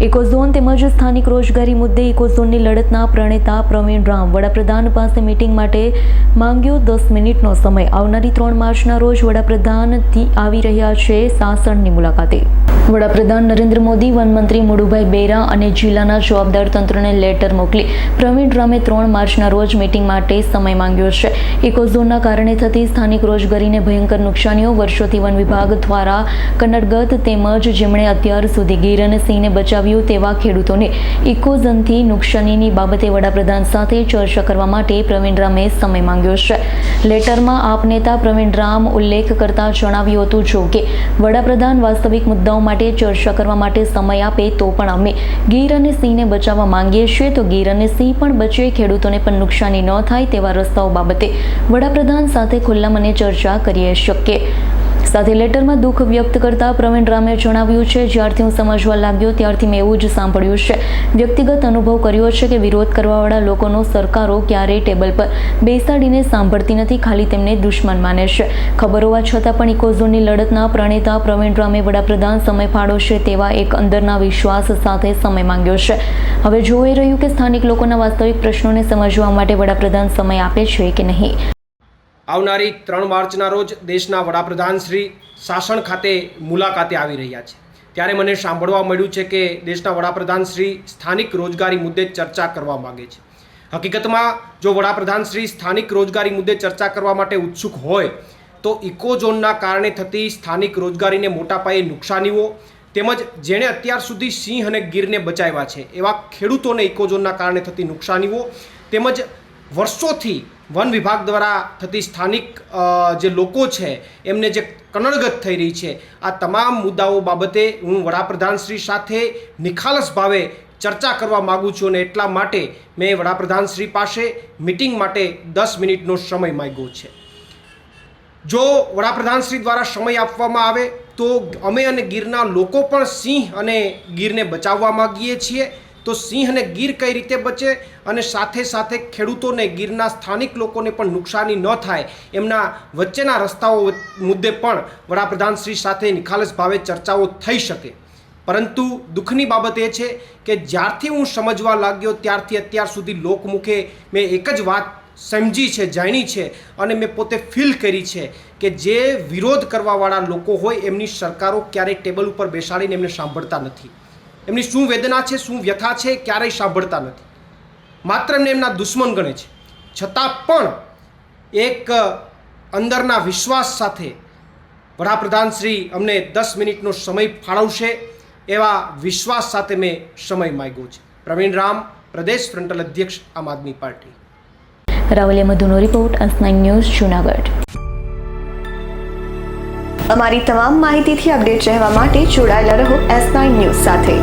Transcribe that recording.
Ecozone તેમજ સ્થાનિક રોજગારી મુદ્દે ઇકોઝોનની લડતના પ્રણેતા પ્રવીણ રામ વડાપ્રધાન પાસે મીટિંગ માટે માંગ્યો 10 મિનિટનો સમય. આવનારી 3 માર્ચના રોજ વડાપ્રધાનથી આવી રહ્યા છે સાસણની મુલાકાતે. વડાપ્રધાન નરેન્દ્ર મોદી, વનમંત્રી મુડુભાઈ બેરા અને જિલ્લાના જવાબદાર તંત્રને લેટર મોકલી પ્રવીણ રામે 3 માર્ચના રોજ મીટિંગ માટે સમય માંગ્યો છે. ઇકોઝોનના કારણે થતી સ્થાનિક રોજગારીને ભયંકર નુકસાનીઓ વર્ષોથી વન વિભાગ દ્વારા કન્નડગત તેમજ જેમણે અત્યાર સુધી ગીર અને સિંહને બચાવ્યું તેવા ખેડૂતોને ઇકોઝોનથી નુકસાનીની બાબતે વડાપ્રધાન સાથે ચર્ચા કરવા માટે પ્રવીણ રામે સમય માંગ્યો છે. લેટરમાં આપ નેતા પ્રવીણ રામ ઉલ્લેખ કરતા જણાવ્યું હતું જો કે વડાપ્રધાન વાસ્તવિક મુદ્દાઓ માટે ચર્ચા કરવા માટે સમય આપે તો પણ અમે ગીર અને સિંહને બચાવવા માંગીએ છીએ તો ગીર અને સિંહ પણ બચે, ખેડૂતોને પણ નુકસાની ન થાય તેવા રસ્તાઓ બાબતે વડાપ્રધાન સાથે ખુલ્લા મને ચર્ચા કરી શકીએ. સાથે લેટરમાં દુઃખ વ્યક્ત કરતા પ્રવીણ રામે જણાવ્યું છે, જ્યારથી હું સમજવા લાગ્યો ત્યારથી મેં એવું જ સાંભળ્યું છે, વ્યક્તિગત અનુભવ કર્યો છે કે વિરોધ કરવાવાળા લોકોનો સરકારો ક્યારેય ટેબલ પર બેસાડીને સાંભળતી નથી, ખાલી તેમને દુશ્મન માને છે. ખબર હોવા છતાં પણ ઇકોઝોનની લડતના પ્રણેતા પ્રવીણ રામે વડાપ્રધાન સમય ફાળવશે તેવા એક અંદરના વિશ્વાસ સાથે સમય માંગ્યો છે. હવે જોઈ રહ્યું કે સ્થાનિક લોકોના વાસ્તવિક પ્રશ્નોને સમજવા માટે વડાપ્રધાન સમય આપે છે કે નહીં. આવનારી 3 માર્ચના રોજ દેશના વડાપ્રધાન શ્રી સાસણ ખાતે મુલાકાતે આવી રહ્યા છે. ત્યારે મને સાંભળવા મળ્યું છે કે દેશના વડાપ્રધાન શ્રી સ્થાનિક રોજગારી મુદ્દે ચર્ચા કરવા માગે છે. હકીકતમાં જો વડાપ્રધાન શ્રી સ્થાનિક રોજગારી મુદ્દે ચર્ચા કરવા માટે ઉત્સુક હોય તો ઇકોઝોનના કારણે થતી સ્થાનિક રોજગારીને મોટા પાયે નુકસાનીઓ તેમજ જેણે અત્યાર સુધી સિંહ અને ગીરને બચાવ્યા છે એવા ખેડૂતોને ઇકોઝોનના કારણે થતી નુકસાનીઓ તેમજ વર્ષોથી વન વિભાગ દ્વારા થતી સ્થાનિક જે લોકો છે એમને જે કનડગત થઈ રહી છે આ તમામ મુદ્દાઓ બાબતે હું વડાપ્રધાનશ્રી સાથે નિખાલસ ભાવે ચર્ચા કરવા માગું છું અને એટલા માટે મેં વડાપ્રધાનશ્રી પાસે મિટિંગ માટે 10 મિનિટનો સમય માંગ્યો છે. જો વડાપ્રધાનશ્રી દ્વારા સમય આપવામાં આવે તો અમે અને ગીરના લોકો પણ સિંહ અને ગીરને બચાવવા માગીએ છીએ. તો સિંહ અને ગીર કઈ રીતે બચે અને સાથે સાથે ખેડૂતોને ગીરના સ્થાનિક લોકોને પણ નુકસાની ન થાય એમના વચ્ચેના રસ્તાઓ મુદ્દે પણ વડાપ્રધાનશ્રી સાથે નિખાલસ ભાવે ચર્ચાઓ થઈ શકે. પરંતુ દુઃખની બાબત એ છે કે જ્યારથી હું સમજવા લાગ્યો ત્યારથી અત્યાર સુધી લોકમુખે મેં એક જ વાત સમજી છે, જાણી છે અને મેં પોતે ફીલ કરી છે કે જે વિરોધ કરવાવાળા લોકો હોય એમની સરકારો ક્યારેય ટેબલ ઉપર બેસાડીને એમને સાંભળતા નથી. એમની શું વેદના છે, શું વ્યથા છે, ક્યારેય સાંભળતા નથી. માત્ર એમને એમના દુશ્મન ગણે છે. છતાં પણ એક અંદરના વિશ્વાસ સાથે વડાપ્રધાન શ્રી અમને 10 મિનિટનો સમય ફાળવશે એવા વિશ્વાસ સાથે મેં સમય માંગ્યો છે. પ્રવીણ રામ, પ્રદેશ ફ્રન્ટલ અધ્યક્ષ, આમ આદમી પાર્ટી. રાવલિયા મધુનો રિપોર્ટ, S9 ન્યૂઝ, જૂનાગઢ. અમારી તમામ માહિતીથી અપડેટ રહેવા માટે જોડાયેલા રહો S9 ન્યૂઝ સાથે.